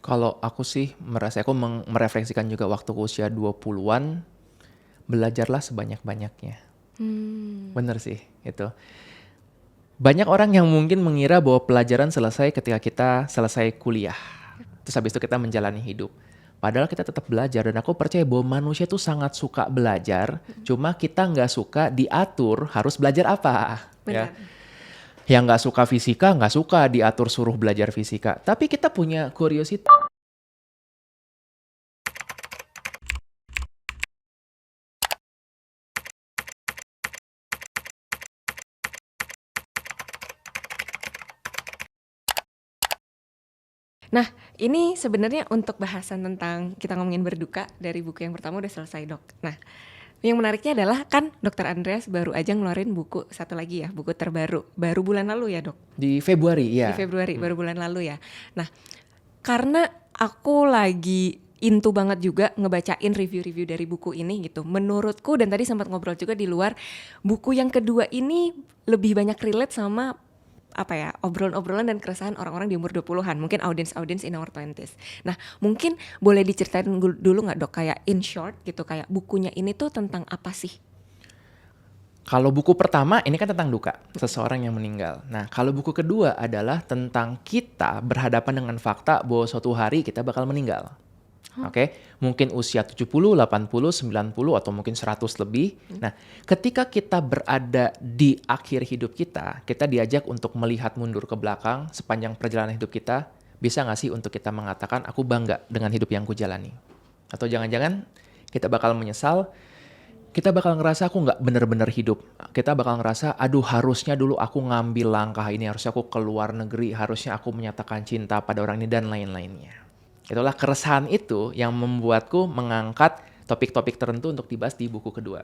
Kalau aku sih merasa aku merefleksikan juga waktu usia 20-an, belajarlah sebanyak-banyaknya. Hmm, Bener sih, itu. Banyak orang yang mungkin mengira bahwa pelajaran selesai ketika kita selesai kuliah. Terus habis itu kita menjalani hidup. Padahal kita tetap belajar dan aku percaya bahwa manusia tuh sangat suka belajar, cuma kita nggak suka diatur harus belajar apa, ya. benar. Yang nggak suka fisika nggak suka diatur suruh belajar fisika, tapi kita punya curiosity. Nah, ini sebenarnya untuk bahasan tentang kita ngomongin berduka dari buku yang pertama udah selesai, Dok. Nah, yang menariknya adalah kan Dokter Andreas baru aja ngeluarin buku satu lagi ya, buku terbaru. Baru bulan lalu ya, Dok. Di Februari, Di ya. Februari, baru bulan lalu ya. Nah, karena aku lagi into banget juga ngebacain review-review dari buku ini gitu. Menurutku, dan tadi sempat ngobrol juga di luar, buku yang kedua ini lebih banyak relate sama apa ya, obrolan-obrolan dan keresahan orang-orang di umur 20-an, mungkin audience in our 20s. Nah, mungkin boleh diceritain dulu nggak, Dok, kayak in short gitu, kayak bukunya ini tuh tentang apa sih? Kalau buku pertama ini kan tentang duka, seseorang yang meninggal. Nah, kalau buku kedua adalah tentang kita berhadapan dengan fakta bahwa suatu hari kita bakal meninggal. Oke, mungkin usia 70, 80, 90 atau mungkin 100 lebih. Nah, ketika kita berada di akhir hidup kita, kita diajak untuk melihat mundur ke belakang sepanjang perjalanan hidup kita. Bisa nggak sih untuk kita mengatakan aku bangga dengan hidup yang kujalani? Atau jangan-jangan kita bakal menyesal, kita bakal ngerasa aku nggak bener-bener hidup. Kita bakal ngerasa, aduh harusnya dulu aku ngambil langkah ini, harusnya aku keluar negeri, harusnya aku menyatakan cinta pada orang ini dan lain-lainnya. Itulah keresahan itu yang membuatku mengangkat topik-topik tertentu untuk dibahas di buku kedua.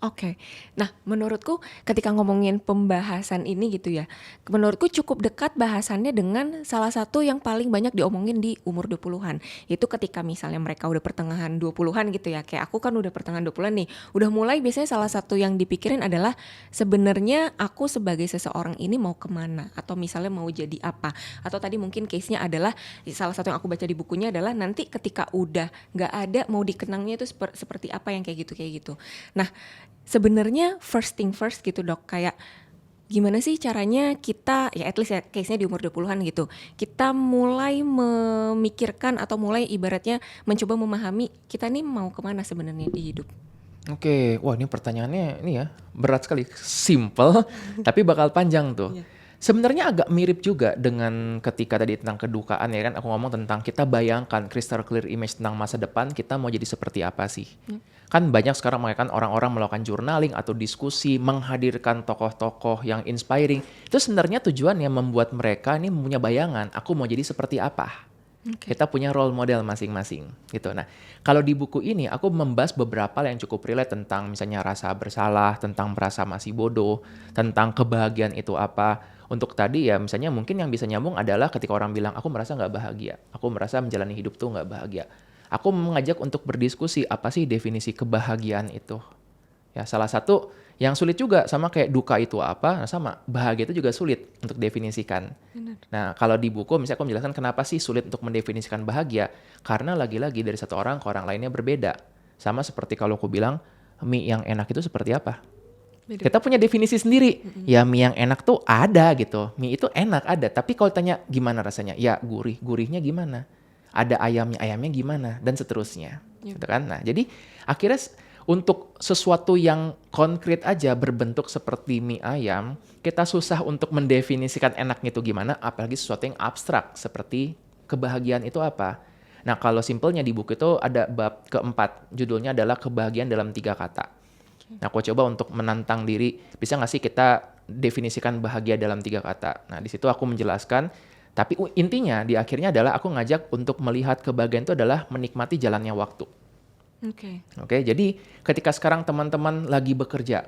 Oke. Nah, menurutku ketika ngomongin pembahasan ini gitu ya, menurutku cukup dekat bahasannya dengan salah satu yang paling banyak diomongin di umur 20-an. Itu ketika misalnya mereka udah pertengahan 20-an gitu ya, kayak aku kan udah pertengahan 20-an nih, udah mulai biasanya salah satu yang dipikirin adalah sebenarnya aku sebagai seseorang ini mau kemana, atau misalnya mau jadi apa. Atau tadi mungkin case-nya adalah, salah satu yang aku baca di bukunya adalah nanti ketika udah nggak ada, mau dikenangnya itu seperti apa yang kayak gitu, kayak gitu. Nah, sebenarnya first thing first gitu, Dok, kayak gimana sih caranya kita, ya at least ya case-nya di umur 20-an gitu, kita mulai memikirkan atau mulai ibaratnya mencoba memahami kita nih mau kemana sebenarnya di hidup. Oke, wah ini pertanyaannya ini ya berat sekali, simple tapi bakal panjang tuh. Iya. Sebenarnya agak mirip juga dengan ketika tadi tentang kedukaan ya kan, aku ngomong tentang kita bayangkan crystal clear image tentang masa depan kita mau jadi seperti apa sih. Kan banyak sekarang kan orang-orang melakukan journaling atau diskusi, menghadirkan tokoh-tokoh yang inspiring. Itu sebenarnya tujuannya membuat mereka ini punya bayangan, aku mau jadi seperti apa. Oke. Kita punya role model masing-masing gitu. Nah, kalau di buku ini aku membahas beberapa yang cukup relate tentang misalnya rasa bersalah, tentang merasa masih bodoh, tentang kebahagiaan itu apa. Untuk tadi ya misalnya mungkin yang bisa nyambung adalah ketika orang bilang aku merasa nggak bahagia, aku merasa menjalani hidup tuh nggak bahagia. Aku mengajak untuk berdiskusi apa sih definisi kebahagiaan itu. Ya, salah satu yang sulit juga sama kayak duka itu apa, nah sama bahagia itu juga sulit untuk definisikan. Benar. Nah, kalau di buku misalnya aku menjelaskan kenapa sih sulit untuk mendefinisikan bahagia, karena lagi-lagi dari satu orang ke orang lainnya berbeda. Sama seperti kalau aku bilang, mie yang enak itu seperti apa? Beda. Kita punya definisi sendiri. Ya mie yang enak tuh ada gitu. Mie itu enak ada, tapi kalau tanya gimana rasanya? Ya gurih, gurihnya gimana? Ada ayamnya, ayamnya gimana? Dan seterusnya. Yep. Gitu kan? Nah, jadi akhirnya untuk sesuatu yang konkret aja berbentuk seperti mie ayam, kita susah untuk mendefinisikan enaknya itu gimana, apalagi sesuatu yang abstrak seperti kebahagiaan itu apa. Nah, kalau simpelnya di buku itu ada bab keempat, judulnya adalah kebahagiaan dalam 3 kata. Nah, aku coba untuk menantang diri, bisa nggak sih kita definisikan bahagia dalam 3 kata? Nah, di situ aku menjelaskan, tapi intinya di akhirnya adalah aku ngajak untuk melihat kebahagiaan itu adalah menikmati jalannya waktu. Oke. Oke, jadi ketika sekarang teman-teman lagi bekerja,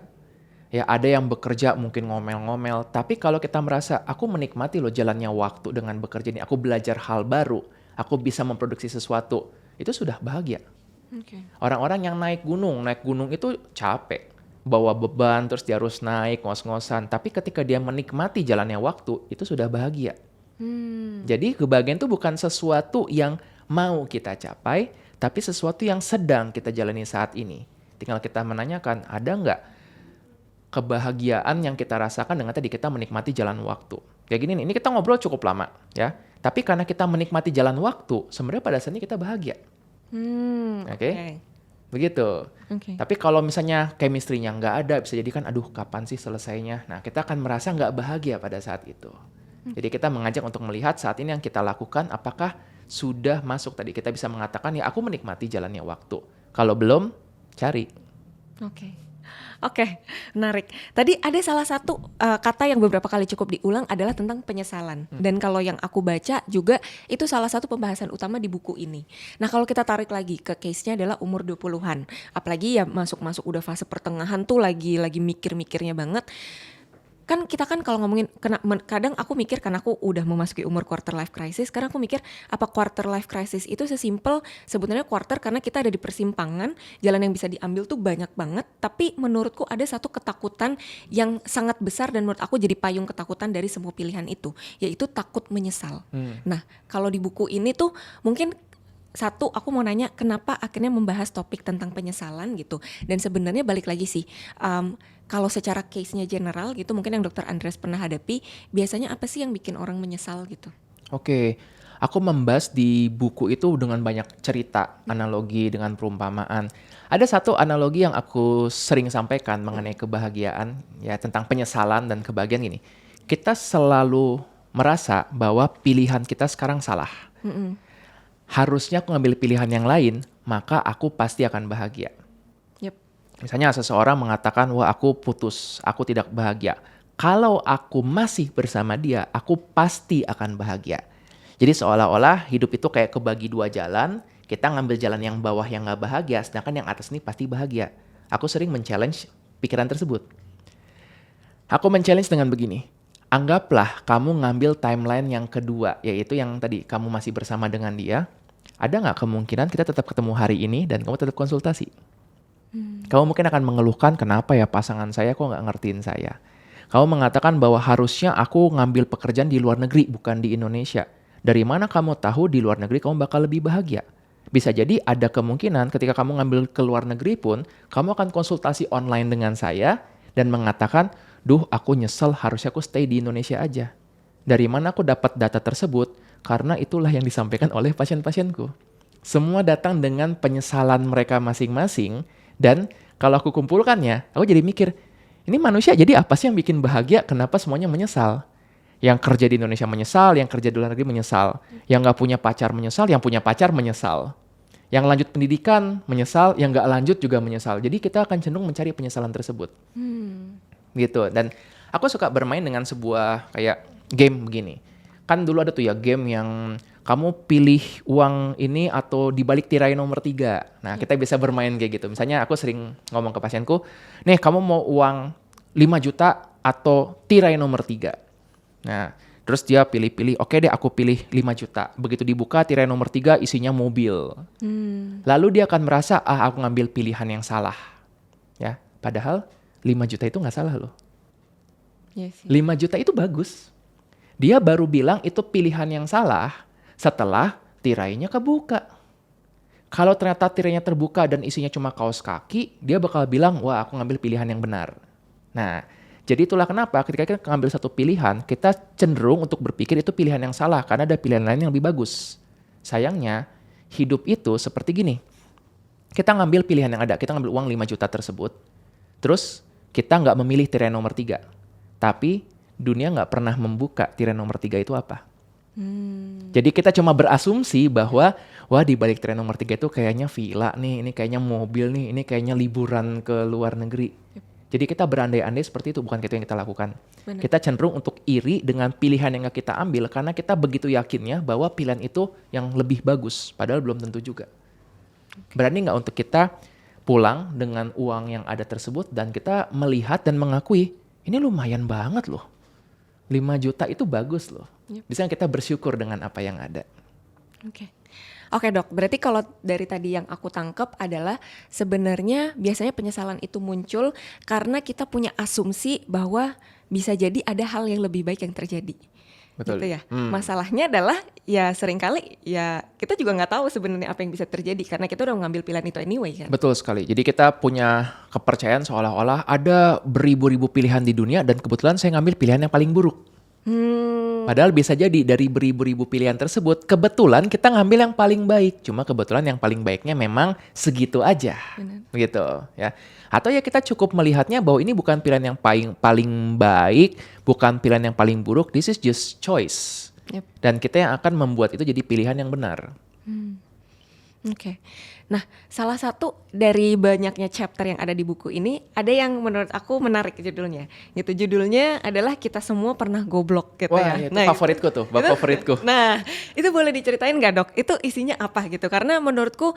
ya ada yang bekerja mungkin ngomel-ngomel, tapi kalau kita merasa aku menikmati loh jalannya waktu dengan bekerja ini, aku belajar hal baru, aku bisa memproduksi sesuatu, itu sudah bahagia. Oke. Orang-orang yang naik gunung itu capek, bawa beban terus dia harus naik ngos-ngosan, tapi ketika dia menikmati jalannya waktu, itu sudah bahagia. Hmm. Jadi kebahagiaan itu bukan sesuatu yang mau kita capai, tapi sesuatu yang sedang kita jalani saat ini. Tinggal kita menanyakan, ada nggak kebahagiaan yang kita rasakan dengan tadi kita menikmati jalan waktu. Kayak gini nih, ini kita ngobrol cukup lama ya. Tapi karena kita menikmati jalan waktu, sebenarnya pada saat ini kita bahagia. Oke? Begitu. Tapi kalau misalnya chemistry-nya nggak ada, bisa jadi kan, aduh kapan sih selesainya? Nah, kita akan merasa nggak bahagia pada saat itu. Jadi kita mengajak untuk melihat saat ini yang kita lakukan, apakah sudah masuk tadi. Kita bisa mengatakan, ya aku menikmati jalannya waktu. Kalau belum, cari. Oke, menarik. Tadi ada salah satu kata yang beberapa kali cukup diulang adalah tentang penyesalan. Dan kalau yang aku baca juga itu salah satu pembahasan utama di buku ini. Nah, kalau kita tarik lagi ke case-nya adalah umur 20-an. Apalagi ya masuk-masuk udah fase pertengahan tuh lagi mikir-mikirnya banget. Kan kita kan kalau ngomongin kadang aku mikir karena aku udah memasuki umur quarter life crisis, sekarang aku mikir apa quarter life crisis itu sesimpel sebenarnya quarter karena kita ada di persimpangan, jalan yang bisa diambil tuh banyak banget, tapi menurutku ada satu ketakutan yang sangat besar dan menurut aku jadi payung ketakutan dari semua pilihan itu, yaitu takut menyesal. Nah, kalau di buku ini tuh mungkin satu, aku mau nanya kenapa akhirnya membahas topik tentang penyesalan gitu. Dan sebenarnya balik lagi sih, kalau secara case-nya general gitu, mungkin yang Dr. Andreas pernah hadapi, biasanya apa sih yang bikin orang menyesal gitu? Oke, aku membahas di buku itu dengan banyak cerita, analogi dengan perumpamaan. Ada satu analogi yang aku sering sampaikan mengenai kebahagiaan, ya tentang penyesalan dan kebahagiaan gini. Kita selalu merasa bahwa pilihan kita sekarang salah. Harusnya aku ngambil pilihan yang lain, maka aku pasti akan bahagia. Misalnya seseorang mengatakan, wah aku putus, aku tidak bahagia. Kalau aku masih bersama dia, aku pasti akan bahagia. Jadi seolah-olah hidup itu kayak kebagi dua jalan, kita ngambil jalan yang bawah yang gak bahagia, sedangkan yang atas ini pasti bahagia. Aku sering men-challenge pikiran tersebut. Aku men-challenge dengan begini, anggaplah kamu ngambil timeline yang kedua, yaitu yang tadi kamu masih bersama dengan dia. Ada nggak kemungkinan kita tetap ketemu hari ini dan kamu tetap konsultasi? Kamu mungkin akan mengeluhkan kenapa ya pasangan saya kok nggak ngertiin saya. Kamu mengatakan bahwa harusnya aku ngambil pekerjaan di luar negeri bukan di Indonesia. Dari mana kamu tahu di luar negeri kamu bakal lebih bahagia? Bisa jadi ada kemungkinan ketika kamu ngambil ke luar negeri pun, kamu akan konsultasi online dengan saya dan mengatakan, duh aku nyesel harusnya aku stay di Indonesia aja. Dari mana aku dapat data tersebut? Karena itulah yang disampaikan oleh pasien-pasienku. Semua datang dengan penyesalan mereka masing-masing dan kalau aku kumpulkannya, aku jadi mikir, ini manusia jadi apa sih yang bikin bahagia? Kenapa semuanya menyesal? Yang kerja di Indonesia menyesal, yang kerja di luar negeri menyesal. Yang nggak punya pacar menyesal, yang punya pacar menyesal. Yang lanjut pendidikan menyesal, yang nggak lanjut juga menyesal. Jadi kita akan cenderung mencari penyesalan tersebut. Gitu. Dan aku suka bermain dengan sebuah kayak game begini. Kan dulu ada tuh ya game yang kamu pilih uang ini atau dibalik tirai nomor 3. Nah, kita bisa bermain kayak gitu. Misalnya aku sering ngomong ke pasienku, nih kamu mau uang 5 juta atau tirai nomor 3. Nah, terus dia pilih-pilih, oke deh aku pilih 5 juta. Begitu dibuka tirai nomor 3 isinya mobil. Lalu dia akan merasa, aku ngambil pilihan yang salah. Ya, padahal 5 juta itu nggak salah loh. 5 juta itu bagus. Dia baru bilang itu pilihan yang salah setelah tirainya kebuka. Kalau ternyata tirainya terbuka dan isinya cuma kaos kaki, dia bakal bilang, wah aku ngambil pilihan yang benar. Nah, jadi itulah kenapa ketika kita ngambil satu pilihan, kita cenderung untuk berpikir itu pilihan yang salah karena ada pilihan lain yang lebih bagus. Sayangnya, hidup itu seperti gini. Kita ngambil pilihan yang ada, kita ngambil uang 5 juta tersebut, terus kita nggak memilih tirai nomor 3. Tapi dunia nggak pernah membuka tirai nomor 3 itu apa. Jadi kita cuma berasumsi bahwa wah di balik tirai nomor 3 itu kayaknya villa nih, ini kayaknya mobil nih, ini kayaknya liburan ke luar negeri. Jadi kita berandai-andai seperti itu, bukan itu yang kita lakukan. Benar. Kita cenderung untuk iri dengan pilihan yang gak kita ambil karena kita begitu yakinnya bahwa pilihan itu yang lebih bagus, padahal belum tentu juga. Berani nggak untuk kita pulang dengan uang yang ada tersebut dan kita melihat dan mengakui ini lumayan banget loh. 5 juta itu bagus loh. Bisa kita bersyukur dengan apa yang ada. Oke dok, berarti kalau dari tadi yang aku tangkap adalah sebenarnya biasanya penyesalan itu muncul karena kita punya asumsi bahwa bisa jadi ada hal yang lebih baik yang terjadi. Betul. gitu ya. Masalahnya adalah ya seringkali ya kita juga nggak tahu sebenarnya apa yang bisa terjadi karena kita udah mengambil pilihan itu anyway kan. Betul sekali. Jadi kita punya kepercayaan seolah-olah ada beribu-ribu pilihan di dunia dan kebetulan saya ngambil pilihan yang paling buruk. Padahal bisa jadi dari beribu-ribu pilihan tersebut, kebetulan kita ngambil yang paling baik. Cuma kebetulan yang paling baiknya memang segitu aja. Benar. Gitu ya. Atau ya kita cukup melihatnya bahwa ini bukan pilihan yang paling baik, bukan pilihan yang paling buruk, this is just choice. Yep. Dan kita yang akan membuat itu jadi pilihan yang benar. Oke. Nah, salah satu dari banyaknya chapter yang ada di buku ini, ada yang menurut aku menarik judulnya. Gitu, judulnya adalah Kita Semua Pernah Goblok gitu Wah, ya. itu favoritku tuh, bab favoritku. Nah, itu boleh diceritain nggak Dok? Itu isinya apa gitu? Karena menurutku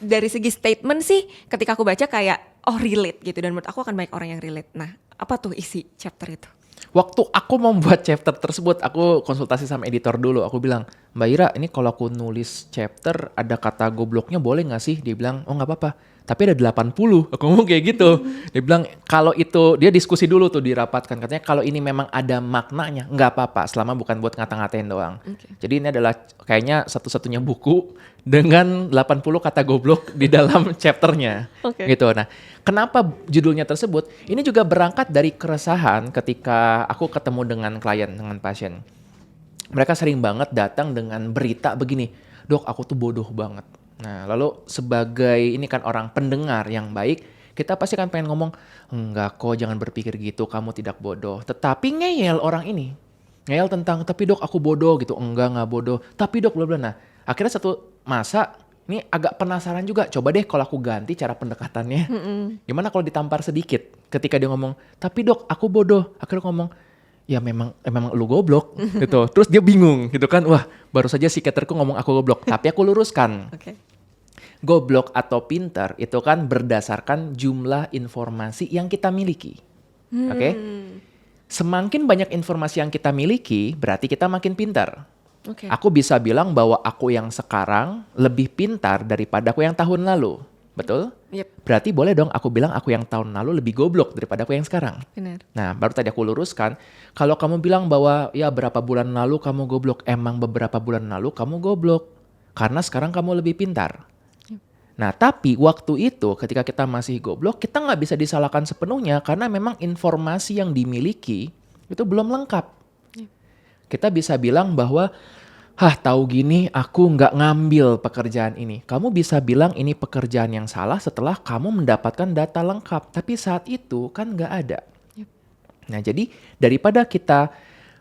dari segi statement sih, ketika aku baca kayak, oh relate gitu. Dan menurut aku akan banyak orang yang relate. Nah, apa tuh isi chapter itu? Waktu aku membuat chapter tersebut, aku konsultasi sama editor dulu. Aku bilang, Mbak Ira, ini kalau aku nulis chapter, ada kata gobloknya boleh nggak sih? Dia bilang, oh nggak apa-apa. Tapi ada 80. Aku ngomong kayak gitu. Dia bilang, kalau itu, dia diskusi dulu tuh dirapatkan. Katanya kalau ini memang ada maknanya, nggak apa-apa. Selama bukan buat ngata-ngatain doang. Okay. Jadi ini adalah kayaknya satu-satunya buku dengan 80 kata goblok di dalam chapternya. Oke. Gitu. Nah, kenapa judulnya tersebut? Ini juga berangkat dari keresahan ketika aku ketemu dengan klien, dengan pasien. Mereka sering banget datang dengan berita begini, dok aku tuh bodoh banget. Nah lalu sebagai ini kan orang pendengar yang baik, kita pasti kan pengen ngomong, enggak kok jangan berpikir gitu, kamu tidak bodoh. Tetapi ngeyel orang ini, ngeyel tentang, tapi dok aku bodoh gitu, nggak bodoh. Tapi dok bla bla. Nah akhirnya satu masa, ini agak penasaran juga, coba deh kalau aku ganti cara pendekatannya. Gimana kalau ditampar sedikit ketika dia ngomong, tapi dok aku bodoh. Akhirnya ngomong, ya memang lu goblok gitu. Terus dia bingung gitu kan. Wah, baru saja psikiaterku ngomong aku goblok. Tapi aku luruskan. Oke. Goblok atau pintar itu kan berdasarkan jumlah informasi yang kita miliki. Oke? Semakin banyak informasi yang kita miliki, berarti kita makin pintar. Oke. Aku bisa bilang bahwa aku yang sekarang lebih pintar daripada aku yang tahun lalu. Betul? Yep. Berarti boleh dong aku bilang aku yang tahun lalu lebih goblok daripada aku yang sekarang. Benar. Nah, baru tadi aku luruskan, kalau kamu bilang bahwa ya berapa bulan lalu kamu goblok, emang beberapa bulan lalu kamu goblok. Karena sekarang kamu lebih pintar. Nah, tapi waktu itu ketika kita masih goblok, kita nggak bisa disalahkan sepenuhnya karena memang informasi yang dimiliki itu belum lengkap. Kita bisa bilang bahwa, tahu gini aku nggak ngambil pekerjaan ini. Kamu bisa bilang ini pekerjaan yang salah setelah kamu mendapatkan data lengkap. Tapi saat itu kan nggak ada. Nah jadi daripada kita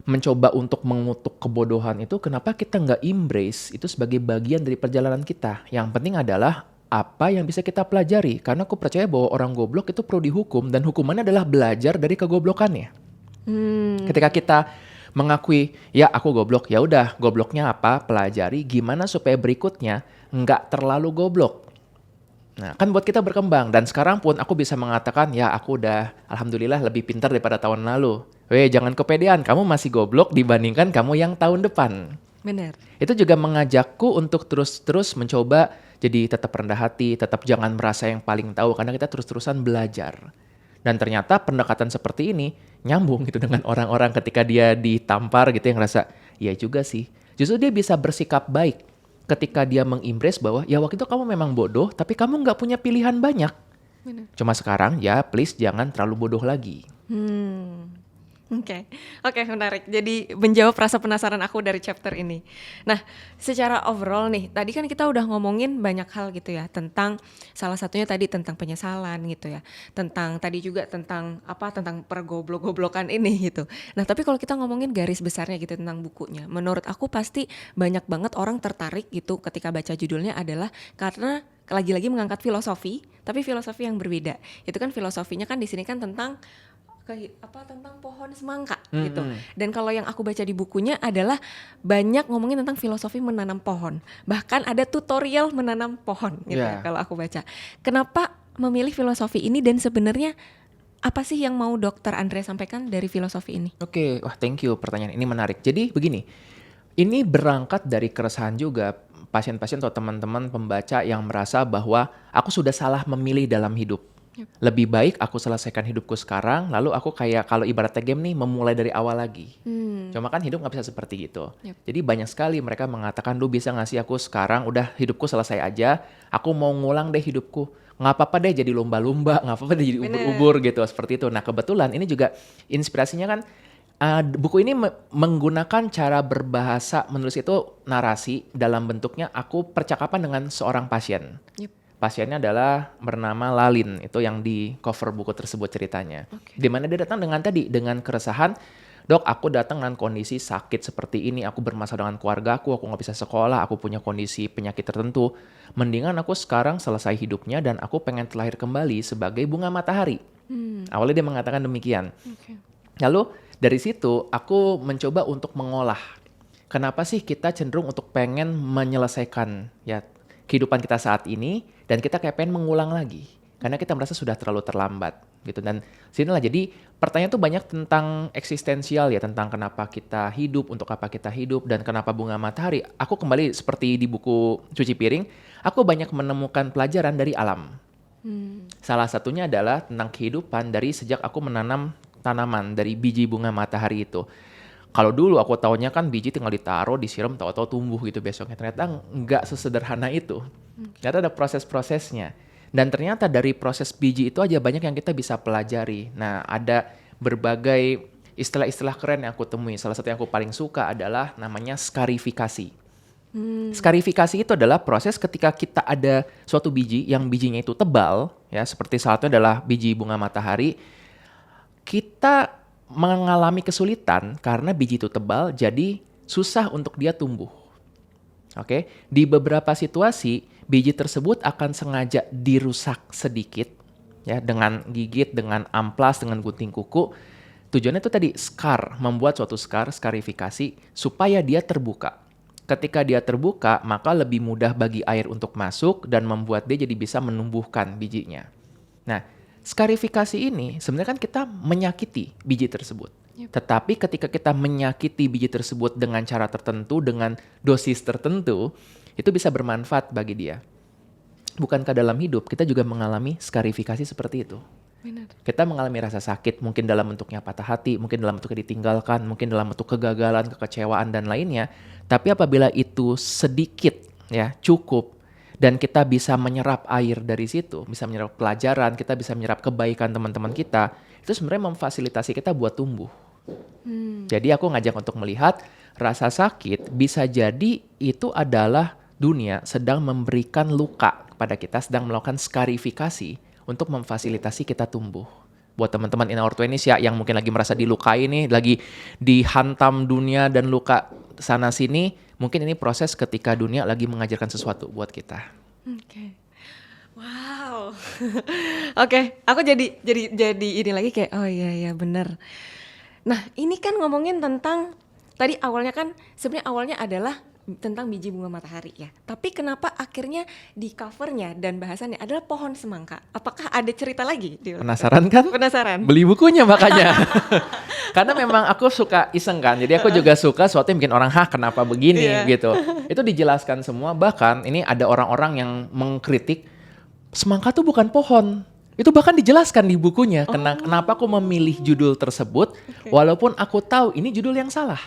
mencoba untuk mengutuk kebodohan itu, kenapa kita nggak embrace itu sebagai bagian dari perjalanan kita. Yang penting adalah apa yang bisa kita pelajari. Karena aku percaya bahwa orang goblok itu perlu dihukum dan hukumannya adalah belajar dari kegoblokannya. Ketika kita mengakui, ya aku goblok, ya udah gobloknya apa, pelajari gimana supaya berikutnya nggak terlalu goblok. Nah kan buat kita berkembang dan sekarang pun aku bisa mengatakan ya aku udah alhamdulillah lebih pintar daripada tahun lalu. Jangan kepedean, kamu masih goblok dibandingkan kamu yang tahun depan. Benar. Itu juga mengajakku untuk terus-terus mencoba jadi tetap rendah hati, tetap jangan merasa yang paling tahu karena kita terus-terusan belajar. Dan ternyata pendekatan seperti ini nyambung gitu dengan orang-orang ketika dia ditampar gitu yang ngerasa, iya juga sih. Justru dia bisa bersikap baik ketika dia mengimbres bahwa ya waktu itu kamu memang bodoh tapi kamu nggak punya pilihan banyak. Benar. Cuma sekarang ya please jangan terlalu bodoh lagi. Oke, menarik. Jadi menjawab rasa penasaran aku dari chapter ini. Nah, secara overall nih, tadi kan kita udah ngomongin banyak hal gitu ya, tentang salah satunya tadi tentang penyesalan gitu ya, tentang tadi juga tentang pergoblok-goblokan ini gitu. Nah, tapi kalau kita ngomongin garis besarnya gitu tentang bukunya, menurut aku pasti banyak banget orang tertarik gitu ketika baca judulnya adalah karena lagi-lagi mengangkat filosofi, tapi filosofi yang berbeda. Itu kan filosofinya kan di sini kan tentang tentang pohon semangka gitu. Dan kalau yang aku baca di bukunya adalah banyak ngomongin tentang filosofi menanam pohon. Bahkan ada tutorial menanam pohon gitu ya kalau aku baca. Kenapa memilih filosofi ini dan sebenarnya apa sih yang mau Dr. Andre sampaikan dari filosofi ini? Oke, thank you pertanyaan ini menarik. Jadi begini, ini berangkat dari keresahan juga pasien-pasien atau teman-teman pembaca yang merasa bahwa aku sudah salah memilih dalam hidup. Yep. Lebih baik aku selesaikan hidupku sekarang, lalu aku kayak kalau ibaratnya game nih memulai dari awal lagi. Cuma kan hidup nggak bisa seperti itu. Yep. Jadi banyak sekali mereka mengatakan, lu bisa nggak sih aku sekarang udah hidupku selesai aja, aku mau ngulang deh hidupku. Nggak apa-apa deh jadi lumba-lumba, nggak apa-apa deh jadi Bener. ubur-ubur gitu, seperti itu. Nah kebetulan ini juga inspirasinya kan, buku ini menggunakan cara berbahasa, menulis itu narasi dalam bentuknya aku percakapan dengan seorang pasien. Yep. Pasiennya adalah bernama Lalin, itu yang di cover buku tersebut ceritanya. Oke. Di mana dia datang dengan keresahan, dok aku datang dengan kondisi sakit seperti ini, aku bermasalah dengan keluargaku, aku nggak bisa sekolah, aku punya kondisi penyakit tertentu. Mendingan aku sekarang selesai hidupnya dan aku pengen terlahir kembali sebagai bunga matahari. Awalnya dia mengatakan demikian. Oke. Lalu dari situ aku mencoba untuk mengolah. Kenapa sih kita cenderung untuk pengen menyelesaikan ya kehidupan kita saat ini dan kita kayak pengen mengulang lagi karena kita merasa sudah terlalu terlambat gitu. Dan sinilah jadi pertanyaan tuh banyak tentang eksistensial ya, tentang kenapa kita hidup, untuk apa kita hidup, dan kenapa bunga matahari. Aku kembali seperti di buku Cuci Piring, aku banyak menemukan pelajaran dari alam. Salah satunya adalah tentang kehidupan dari sejak aku menanam tanaman dari biji bunga matahari itu. Kalau dulu aku taunya kan biji tinggal ditaruh, disiram, tahu-tahu tumbuh gitu besoknya. Ternyata nggak sesederhana itu. Ternyata ada proses-prosesnya. Dan ternyata dari proses biji itu aja banyak yang kita bisa pelajari. Nah, ada berbagai istilah-istilah keren yang aku temui. Salah satu yang aku paling suka adalah namanya skarifikasi. Skarifikasi itu adalah proses ketika kita ada suatu biji yang bijinya itu tebal, ya seperti salah satunya adalah biji bunga matahari. Kita mengalami kesulitan karena biji itu tebal, jadi susah untuk dia tumbuh. Oke, di beberapa situasi biji tersebut akan sengaja dirusak sedikit, ya dengan gigit, dengan amplas, dengan gunting kuku. Tujuannya itu tadi membuat suatu skarifikasi supaya dia terbuka. Ketika dia terbuka, maka lebih mudah bagi air untuk masuk dan membuat dia jadi bisa menumbuhkan bijinya. Nah, skarifikasi ini sebenarnya kan kita menyakiti biji tersebut. Tetapi ketika kita menyakiti biji tersebut dengan cara tertentu, dengan dosis tertentu, itu bisa bermanfaat bagi dia. Bukankah dalam hidup kita juga mengalami skarifikasi seperti itu? Benar. Kita mengalami rasa sakit, mungkin dalam bentuknya patah hati, mungkin dalam bentuknya ditinggalkan, mungkin dalam bentuk kegagalan, kekecewaan, dan lainnya. Tapi apabila itu sedikit, ya cukup, dan kita bisa menyerap air dari situ, bisa menyerap pelajaran, kita bisa menyerap kebaikan teman-teman kita, itu sebenarnya memfasilitasi kita buat tumbuh. Jadi aku ngajak untuk melihat rasa sakit bisa jadi itu adalah dunia sedang memberikan luka kepada kita, sedang melakukan skarifikasi untuk memfasilitasi kita tumbuh. Buat teman-teman in our 20s ya, yang mungkin lagi merasa dilukai nih, lagi dihantam dunia dan luka sana sini, mungkin ini proses ketika dunia lagi mengajarkan sesuatu buat kita. Oke. Wow. Oke, aku jadi ini lagi kayak oh iya benar. Nah, ini kan ngomongin tentang tadi awalnya kan sebenarnya awalnya adalah tentang biji bunga matahari ya. Tapi kenapa akhirnya di covernya dan bahasannya adalah pohon semangka? Apakah ada cerita lagi? Penasaran kan? Penasaran. Beli bukunya makanya. Karena memang aku suka iseng kan. Jadi aku juga suka sesuatu yang bikin orang kenapa begini gitu. Itu dijelaskan semua. Bahkan ini ada orang-orang yang mengkritik semangka tuh bukan pohon. Itu bahkan dijelaskan di bukunya. Kenapa aku memilih judul tersebut walaupun aku tahu ini judul yang salah.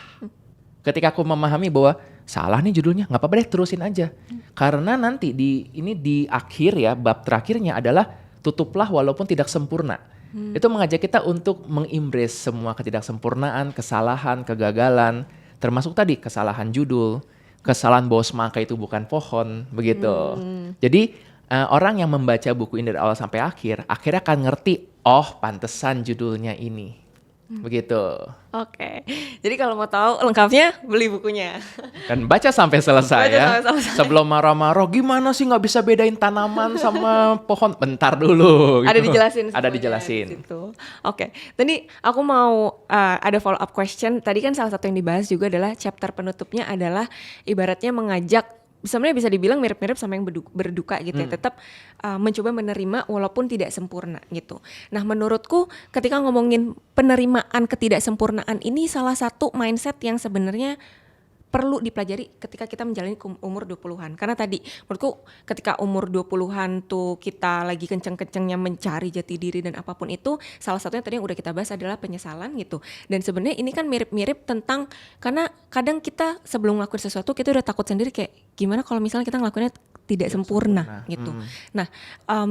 Ketika aku memahami bahwa salah nih judulnya, nggak apa-apa deh terusin aja. Karena nanti di akhir ya, bab terakhirnya adalah tutuplah walaupun tidak sempurna. Itu mengajak kita untuk mengembrace semua ketidaksempurnaan, kesalahan, kegagalan, termasuk tadi kesalahan judul, kesalahan bahwa semangka itu bukan pohon, begitu. Jadi orang yang membaca buku ini dari awal sampai akhirnya akan ngerti, oh pantesan judulnya ini. Begitu. Oke. Jadi kalau mau tahu lengkapnya beli bukunya. Dan baca sampai selesai ya. Sebelum marah-marah, gimana sih nggak bisa bedain tanaman sama pohon? Bentar dulu. Gitu. Ada dijelasin. Ada dijelasin. Gitu. Oke. Tadi aku mau ada follow up question. Tadi kan salah satu yang dibahas juga adalah chapter penutupnya adalah ibaratnya mengajak. Sebenarnya bisa dibilang mirip-mirip sama yang berduka gitu ya, tetap mencoba menerima walaupun tidak sempurna gitu. Nah menurutku ketika ngomongin penerimaan ketidaksempurnaan ini salah satu mindset yang sebenarnya perlu dipelajari ketika kita menjalani umur 20-an. Karena tadi menurutku ketika umur 20-an tuh kita lagi kenceng-kencengnya mencari jati diri dan apapun itu, salah satunya tadi yang udah kita bahas adalah penyesalan gitu. Dan sebenarnya ini kan mirip-mirip tentang, karena kadang kita sebelum ngelakuin sesuatu kita udah takut sendiri kayak gimana kalau misalnya kita ngelakuinnya tidak sempurna gitu. Nah,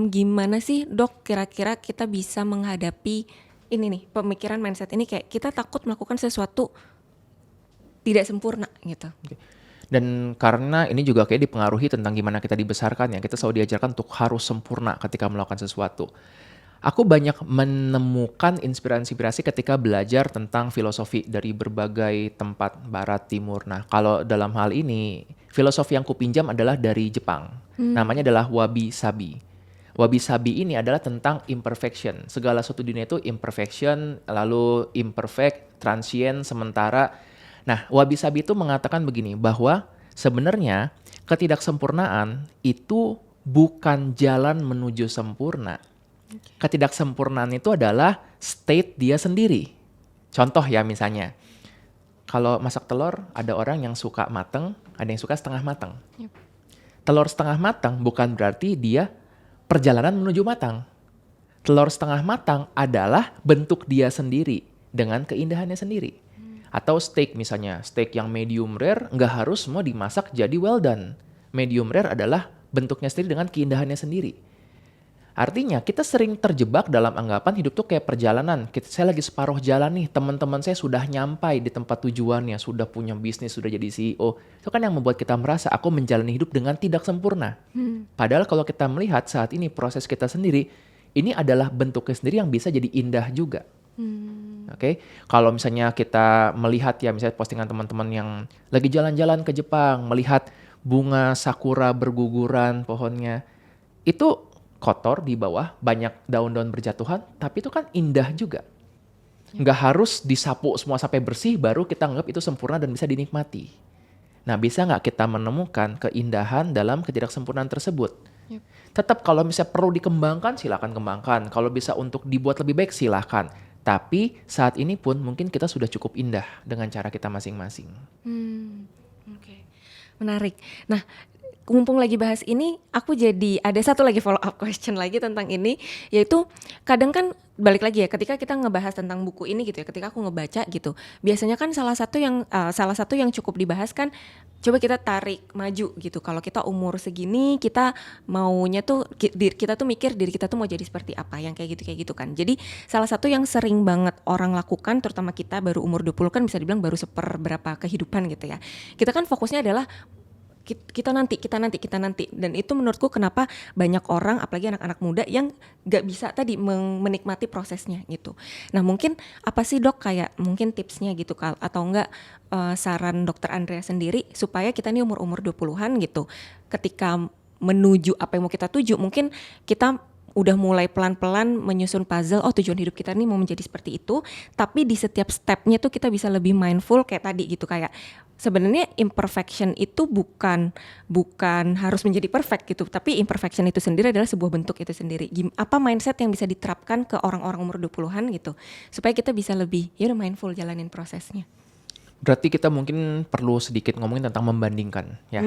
gimana sih Dok kira-kira kita bisa menghadapi ini nih, pemikiran mindset ini kayak kita takut melakukan sesuatu tidak sempurna gitu. Dan karena ini juga kayak dipengaruhi tentang gimana kita dibesarkan ya. Kita selalu diajarkan untuk harus sempurna ketika melakukan sesuatu. Aku banyak menemukan inspirasi-inspirasi ketika belajar tentang filosofi dari berbagai tempat barat timur. Nah, kalau dalam hal ini, filosofi yang kupinjam adalah dari Jepang. Namanya adalah Wabi Sabi. Wabi Sabi ini adalah tentang imperfection. Segala sesuatu dunia itu imperfection, lalu imperfect, transient, sementara. Nah, Wabi Sabi itu mengatakan begini, bahwa sebenarnya ketidaksempurnaan itu bukan jalan menuju sempurna. Ketidaksempurnaan itu adalah state dia sendiri. Contoh ya misalnya, kalau masak telur, ada orang yang suka mateng, ada yang suka setengah mateng. Telur setengah matang bukan berarti dia perjalanan menuju matang. Telur setengah matang adalah bentuk dia sendiri dengan keindahannya sendiri. Atau steak misalnya, steak yang medium rare nggak harus semua dimasak jadi well done. Medium rare adalah bentuknya sendiri dengan keindahannya sendiri. Artinya kita sering terjebak dalam anggapan hidup tuh kayak perjalanan. Saya lagi separuh jalan nih, teman-teman saya sudah nyampai di tempat tujuannya, sudah punya bisnis, sudah jadi CEO. Itu kan yang membuat kita merasa aku menjalani hidup dengan tidak sempurna. Padahal kalau kita melihat saat ini proses kita sendiri, ini adalah bentuknya sendiri yang bisa jadi indah juga. Oke, kalau misalnya kita melihat ya misalnya postingan teman-teman yang lagi jalan-jalan ke Jepang, melihat bunga sakura berguguran pohonnya, itu kotor di bawah, banyak daun-daun berjatuhan, tapi itu kan indah juga. Nggak harus disapu semua sampai bersih, baru kita anggap itu sempurna dan bisa dinikmati. Nah, bisa nggak kita menemukan keindahan dalam ketidaksempurnaan tersebut? Tetap kalau misalnya perlu dikembangkan, silakan kembangkan. Kalau bisa untuk dibuat lebih baik, silakan. Tapi saat ini pun mungkin kita sudah cukup indah dengan cara kita masing-masing. Oke. Menarik. Nah, mumpung lagi bahas ini, aku jadi ada satu lagi follow up question lagi tentang ini, yaitu kadang kan balik lagi ya, ketika kita ngebahas tentang buku ini gitu ya, ketika aku ngebaca gitu, biasanya kan salah satu yang cukup dibahas kan, coba kita tarik maju gitu. Kalau kita umur segini, kita maunya tuh kita tuh mikir diri kita tuh mau jadi seperti apa, yang kayak gitu kan. Jadi salah satu yang sering banget orang lakukan, terutama kita baru umur 20 kan bisa dibilang baru seperberapa kehidupan gitu ya. Kita kan fokusnya adalah kita nanti, dan itu menurutku kenapa banyak orang apalagi anak-anak muda yang gak bisa tadi menikmati prosesnya gitu. Nah mungkin apa sih Dok kayak mungkin tipsnya gitu atau enggak saran Dokter Andrea sendiri supaya kita nih umur 20-an gitu ketika menuju apa yang mau kita tuju, mungkin kita udah mulai pelan-pelan menyusun puzzle, oh tujuan hidup kita nih mau menjadi seperti itu, tapi di setiap stepnya tuh kita bisa lebih mindful kayak tadi gitu, kayak sebenarnya imperfection itu bukan harus menjadi perfect gitu, tapi imperfection itu sendiri adalah sebuah bentuk itu sendiri. Apa mindset yang bisa diterapkan ke orang-orang umur 20-an gitu, supaya kita bisa lebih ya udah mindful jalanin prosesnya. Berarti kita mungkin perlu sedikit ngomongin tentang membandingkan ya.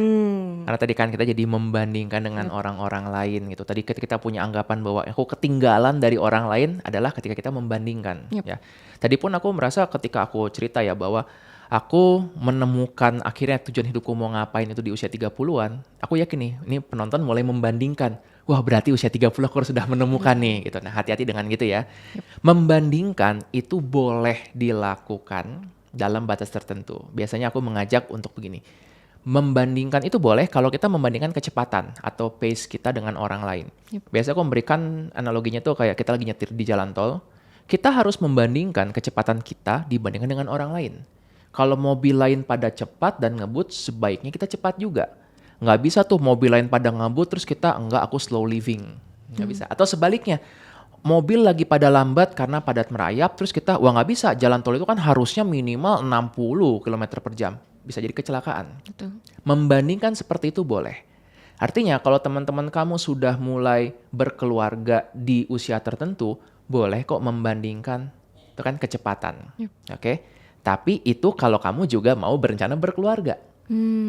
Karena tadi kan kita jadi membandingkan dengan orang-orang lain gitu. Tadi ketika kita punya anggapan bahwa aku ketinggalan dari orang lain adalah ketika kita membandingkan ya. Tadi pun aku merasa ketika aku cerita ya bahwa aku menemukan akhirnya tujuan hidupku mau ngapain itu di usia 30-an. Aku yakin nih, ini penonton mulai membandingkan. Wah berarti usia 30 aku sudah menemukan nih gitu. Nah hati-hati dengan gitu ya. Membandingkan itu boleh dilakukan dalam batas tertentu. Biasanya aku mengajak untuk begini. Membandingkan itu boleh kalau kita membandingkan kecepatan atau pace kita dengan orang lain. Biasanya aku memberikan analoginya tuh kayak kita lagi nyetir di jalan tol. Kita harus membandingkan kecepatan kita dibandingkan dengan orang lain. Kalau mobil lain pada cepat dan ngebut, sebaiknya kita cepat juga. Nggak bisa tuh mobil lain pada ngebut terus kita enggak, aku slow living. Nggak bisa. Atau sebaliknya, mobil lagi pada lambat karena padat merayap, terus kita, wah nggak bisa, jalan tol itu kan harusnya minimal 60 km per jam. Bisa jadi kecelakaan. Betul. Membandingkan seperti itu boleh. Artinya kalau teman-teman kamu sudah mulai berkeluarga di usia tertentu, boleh kok membandingkan itu kan kecepatan. Oke? Tapi itu kalau kamu juga mau berencana berkeluarga.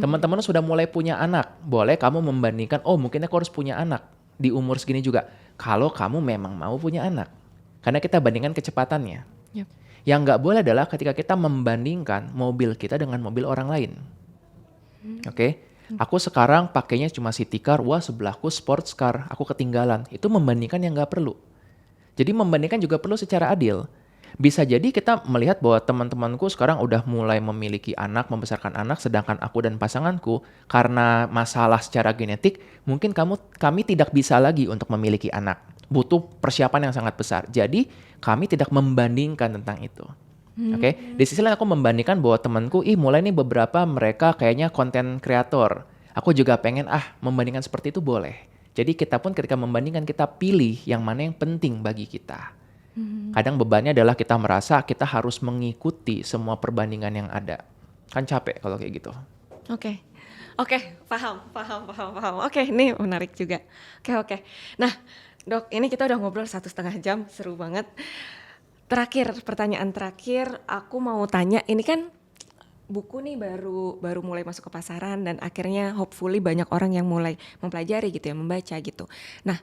Teman-teman sudah mulai punya anak, boleh kamu membandingkan, oh mungkin aku harus punya anak di umur segini juga. Kalau kamu memang mau punya anak. Karena kita bandingkan kecepatannya. Yep. Yang nggak boleh adalah ketika kita membandingkan mobil kita dengan mobil orang lain. Oke? Aku sekarang pakainya cuma city car, wah sebelahku sports car, aku ketinggalan. Itu membandingkan yang nggak perlu. Jadi membandingkan juga perlu secara adil. Bisa jadi kita melihat bahwa teman-temanku sekarang udah mulai memiliki anak, membesarkan anak, sedangkan aku dan pasanganku karena masalah secara genetik, mungkin kami tidak bisa lagi untuk memiliki anak. Butuh persiapan yang sangat besar. Jadi kami tidak membandingkan tentang itu. Oke, di sisi lain aku membandingkan bahwa temanku, mulai nih beberapa mereka kayaknya konten kreator. Aku juga pengen membandingkan seperti itu boleh. Jadi kita pun ketika membandingkan kita pilih yang mana yang penting bagi kita. Kadang bebannya adalah kita merasa kita harus mengikuti semua perbandingan yang ada. Kan capek kalau kayak gitu. Oke, paham. Oke, ini menarik juga. Oke. Nah, Dok, ini kita udah ngobrol 1,5 jam, seru banget. Pertanyaan terakhir, aku mau tanya, ini kan buku nih baru mulai masuk ke pasaran dan akhirnya hopefully banyak orang yang mulai mempelajari gitu ya, membaca gitu. Nah,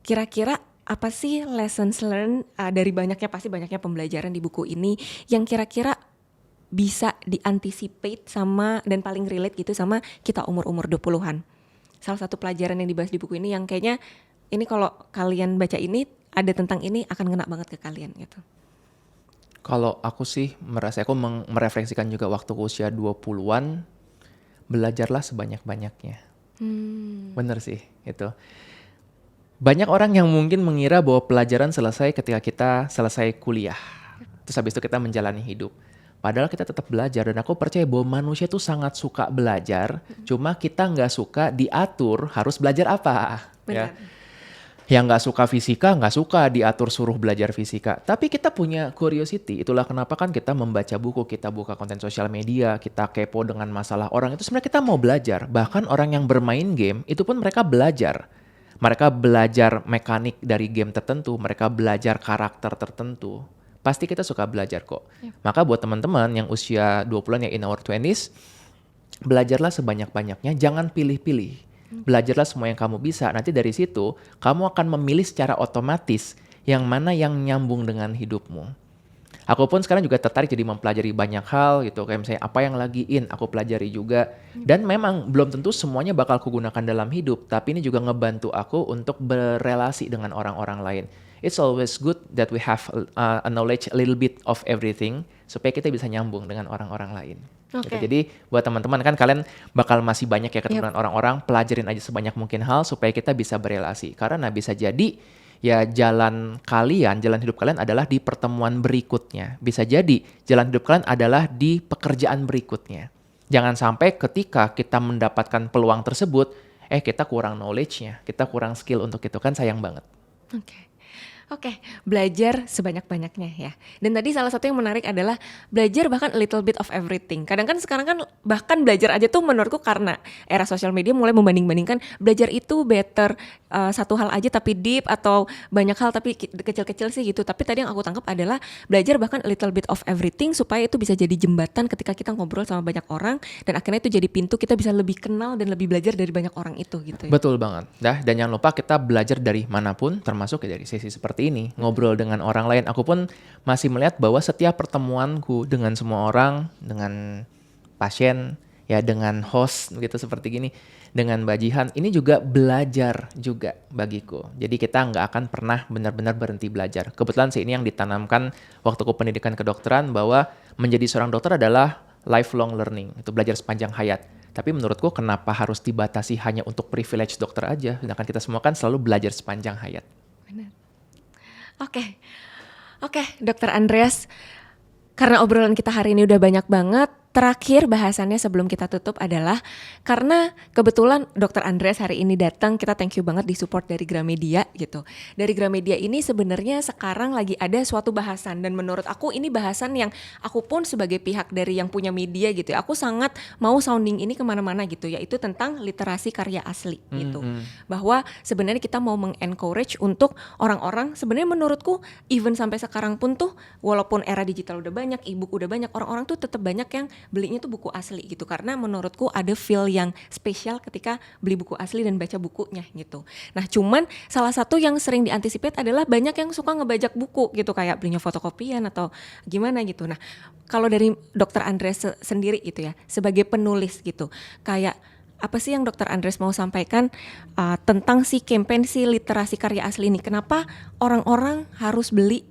kira-kira apa sih lessons learned dari banyaknya pembelajaran di buku ini yang kira-kira bisa dianticipate sama dan paling relate gitu sama kita umur-umur 20-an? Salah satu pelajaran yang dibahas di buku ini yang kayaknya ini kalau kalian baca ini ada tentang ini akan ngena banget ke kalian gitu. Kalau aku sih merasa aku merefleksikan juga waktu usia 20-an, belajarlah sebanyak-banyaknya. Bener sih itu. Banyak orang yang mungkin mengira bahwa pelajaran selesai ketika kita selesai kuliah. Terus habis itu kita menjalani hidup. Padahal kita tetap belajar dan aku percaya bahwa manusia tuh sangat suka belajar. Cuma kita nggak suka diatur harus belajar apa. Benar. Ya. Yang nggak suka fisika, nggak suka diatur suruh belajar fisika. Tapi kita punya curiosity. Itulah kenapa kan kita membaca buku, kita buka konten sosial media, kita kepo dengan masalah orang. Itu sebenarnya kita mau belajar. Bahkan orang yang bermain game, itu pun mereka belajar. Mereka belajar mekanik dari game tertentu, mereka belajar karakter tertentu. Pasti kita suka belajar kok. Yep. Maka buat teman-teman yang usia 20-an yang in our 20s, belajarlah sebanyak-banyaknya, jangan pilih-pilih. Belajarlah semua yang kamu bisa. Nanti dari situ, kamu akan memilih secara otomatis yang mana yang nyambung dengan hidupmu. Aku pun sekarang juga tertarik jadi mempelajari banyak hal gitu. Kayak misalnya apa yang lagi aku pelajari juga. Dan memang belum tentu semuanya bakal kugunakan dalam hidup. Tapi ini juga ngebantu aku untuk berelasi dengan orang-orang lain. It's always good that we have a knowledge a little bit of everything. Supaya kita bisa nyambung dengan orang-orang lain. Okay. Gitu. Jadi buat teman-teman kan kalian bakal masih banyak ya ketemu dengan orang-orang. Pelajarin aja sebanyak mungkin hal supaya kita bisa berelasi. Karena bisa jadi ya jalan hidup kalian adalah di pertemuan berikutnya. Bisa jadi jalan hidup kalian adalah di pekerjaan berikutnya. Jangan sampai ketika kita mendapatkan peluang tersebut, kita kurang knowledge-nya, kita kurang skill untuk itu, kan sayang banget. Oke, belajar sebanyak-banyaknya ya. Dan tadi salah satu yang menarik adalah belajar bahkan a little bit of everything. Kadang kan sekarang kan bahkan belajar aja tuh menurutku karena era sosial media mulai membanding-bandingkan belajar itu better satu hal aja tapi deep atau banyak hal tapi kecil-kecil sih gitu. Tapi tadi yang aku tangkap adalah belajar bahkan a little bit of everything supaya itu bisa jadi jembatan ketika kita ngobrol sama banyak orang dan akhirnya itu jadi pintu kita bisa lebih kenal dan lebih belajar dari banyak orang itu gitu ya. Betul banget. Dan jangan lupa kita belajar dari manapun termasuk dari sesi seperti ini, ngobrol dengan orang lain. Aku pun masih melihat bahwa setiap pertemuanku dengan semua orang, dengan pasien, ya dengan host gitu seperti gini, dengan bajihan, ini juga belajar juga bagiku. Jadi kita nggak akan pernah benar-benar berhenti belajar. Kebetulan sih ini yang ditanamkan waktu aku pendidikan kedokteran bahwa menjadi seorang dokter adalah lifelong learning, itu belajar sepanjang hayat. Tapi menurutku kenapa harus dibatasi hanya untuk privilege dokter aja, sedangkan kita semua kan selalu belajar sepanjang hayat. Benar. Oke, Dokter Andreas, karena obrolan kita hari ini udah banyak banget, Terakhir bahasannya sebelum kita tutup adalah karena kebetulan Dr. Andreas hari ini datang, kita thank you banget disupport dari Gramedia gitu. Dari Gramedia ini sebenarnya sekarang lagi ada suatu bahasan dan menurut aku ini bahasan yang aku pun sebagai pihak dari yang punya media gitu ya, aku sangat mau sounding ini kemana-mana gitu, yaitu tentang literasi karya asli gitu. Bahwa sebenarnya kita mau mengencourage untuk orang-orang, sebenarnya menurutku even sampai sekarang pun tuh walaupun era digital udah banyak, e-book udah banyak, orang-orang tuh tetap banyak yang belinya tuh buku asli gitu, karena menurutku ada feel yang spesial ketika beli buku asli dan baca bukunya gitu. Nah cuman salah satu yang sering diantisipate adalah banyak yang suka ngebajak buku gitu, kayak belinya fotokopian atau gimana gitu. Nah kalau dari Dr. Andreas sendiri gitu ya, sebagai penulis gitu, kayak apa sih yang Dr. Andreas mau sampaikan tentang si campaign si literasi karya asli ini? Kenapa orang-orang harus beli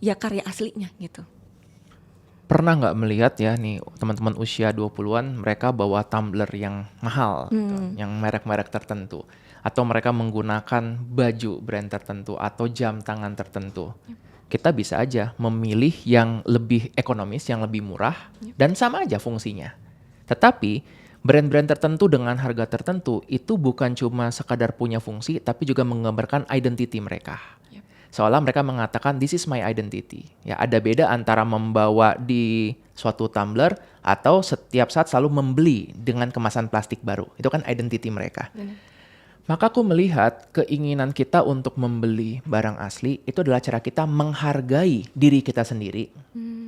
ya karya aslinya gitu? Pernah nggak melihat ya nih teman-teman usia 20-an mereka bawa tumbler yang mahal gitu, yang merek-merek tertentu, atau mereka menggunakan baju brand tertentu atau jam tangan tertentu. Kita bisa aja memilih yang lebih ekonomis, yang lebih murah, dan sama aja fungsinya. Tetapi brand-brand tertentu dengan harga tertentu itu bukan cuma sekadar punya fungsi, tapi juga menggambarkan identity mereka. Seolah mereka mengatakan this is my identity. Ya, ada beda antara membawa di suatu tumbler atau setiap saat selalu membeli dengan kemasan plastik baru. Itu kan identity mereka. Maka aku melihat keinginan kita untuk membeli barang asli itu adalah cara kita menghargai diri kita sendiri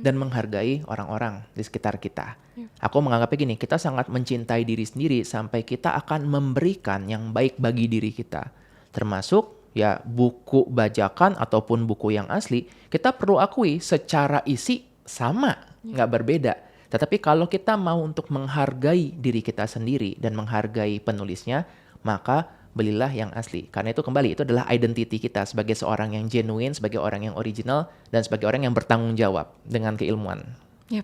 dan menghargai orang-orang di sekitar kita. Aku menganggapnya gini, kita sangat mencintai diri sendiri sampai kita akan memberikan yang baik bagi diri kita. Termasuk ya buku bajakan ataupun buku yang asli, kita perlu akui secara isi sama, nggak berbeda. Tetapi kalau kita mau untuk menghargai diri kita sendiri dan menghargai penulisnya, maka belilah yang asli. Karena itu kembali, itu adalah identity kita sebagai seorang yang genuine, sebagai orang yang original, dan sebagai orang yang bertanggung jawab dengan keilmuan. Yep.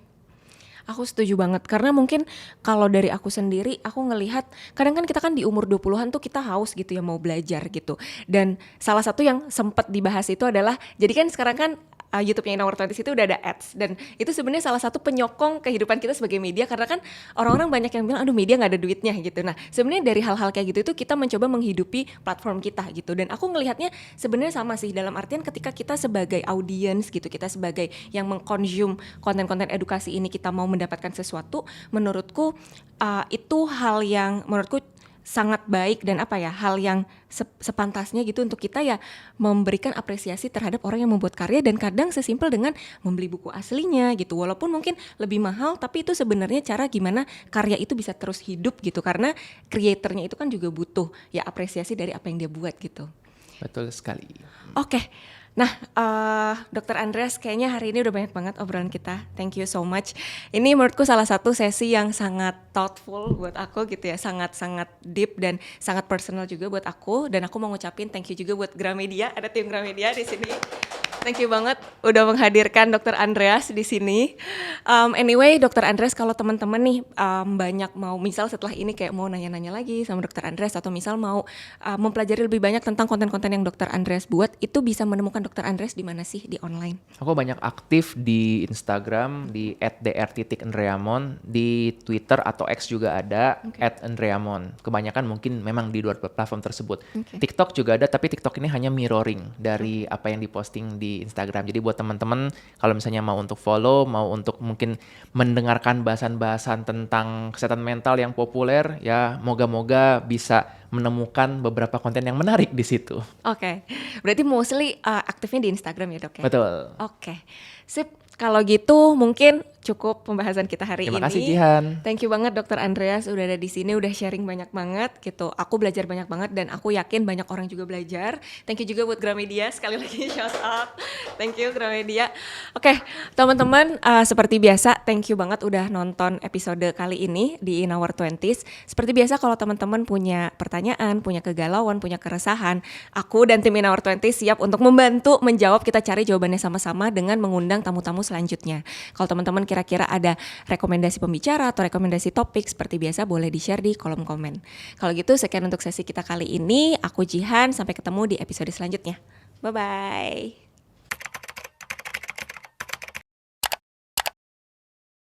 Aku setuju banget, karena mungkin kalau dari aku sendiri, aku ngelihat kadang kan kita kan di umur 20-an tuh kita haus gitu ya mau belajar gitu. Dan salah satu yang sempat dibahas itu adalah, jadi kan sekarang kan YouTube-nya Innower20 itu udah ada ads, dan itu sebenarnya salah satu penyokong kehidupan kita sebagai media, karena kan orang-orang banyak yang bilang aduh media nggak ada duitnya gitu. Nah sebenarnya dari hal-hal kayak gitu itu kita mencoba menghidupi platform kita gitu, dan aku ngelihatnya sebenarnya sama sih, dalam artian ketika kita sebagai audiens gitu, kita sebagai yang mengkonsum konten-konten edukasi ini, kita mau mendapatkan sesuatu, menurutku itu hal yang menurutku sangat baik dan apa ya, hal yang sepantasnya gitu untuk kita ya memberikan apresiasi terhadap orang yang membuat karya, dan kadang sesimpel dengan membeli buku aslinya gitu, walaupun mungkin lebih mahal, tapi itu sebenarnya cara gimana karya itu bisa terus hidup gitu, karena kreatornya itu kan juga butuh ya apresiasi dari apa yang dia buat gitu. Betul sekali. Oke. Nah, Dr. Andreas, kayaknya hari ini udah banyak banget obrolan kita. Thank you so much. Ini menurutku salah satu sesi yang sangat thoughtful buat aku gitu ya, sangat-sangat deep dan sangat personal juga buat aku. Dan aku mau ngucapin thank you juga buat Gramedia, ada tim Gramedia di sini. Thank you banget udah menghadirkan Dr. Andreas di sini. Anyway, Dr. Andreas, kalau teman-teman nih banyak mau, misal setelah ini kayak mau nanya-nanya lagi sama Dr. Andreas, atau misal mau mempelajari lebih banyak tentang konten-konten yang Dr. Andreas buat, itu bisa menemukan Dr. Andreas di mana sih di online? Aku banyak aktif di Instagram di @dr_andreamon, di Twitter atau X juga ada @andreamon. Kebanyakan mungkin memang di dua platform tersebut. TikTok juga ada, tapi TikTok ini hanya mirroring dari apa yang diposting di Instagram. Jadi buat teman-teman kalau misalnya mau untuk follow, mau untuk mungkin mendengarkan bahasan-bahasan tentang kesehatan mental yang populer, ya moga-moga bisa menemukan beberapa konten yang menarik di situ. Oke. Berarti mostly aktifnya di Instagram ya, Dok ya? Betul. Oke. Sip. Kalau gitu mungkin cukup pembahasan kita hari ini. Terima kasih Jihan. Thank you banget Dr. Andreas udah ada di sini, udah sharing banyak banget gitu. Aku belajar banyak banget dan aku yakin banyak orang juga belajar. Thank you juga buat Gramedia, sekali lagi shout out. Thank you Gramedia. Oke, teman-teman, seperti biasa thank you banget udah nonton episode kali ini di In Our 20s. Seperti biasa kalau teman-teman punya pertanyaan, punya kegalauan, punya keresahan, aku dan tim In Our 20s siap untuk membantu menjawab. Kita cari jawabannya sama-sama dengan mengundang tamu-tamu selanjutnya. Kalau teman-teman kira-kira ada rekomendasi pembicara atau rekomendasi topik, seperti biasa boleh di-share di kolom komen. Kalau gitu sekian untuk sesi kita kali ini. Aku Jihan, sampai ketemu di episode selanjutnya. Bye-bye.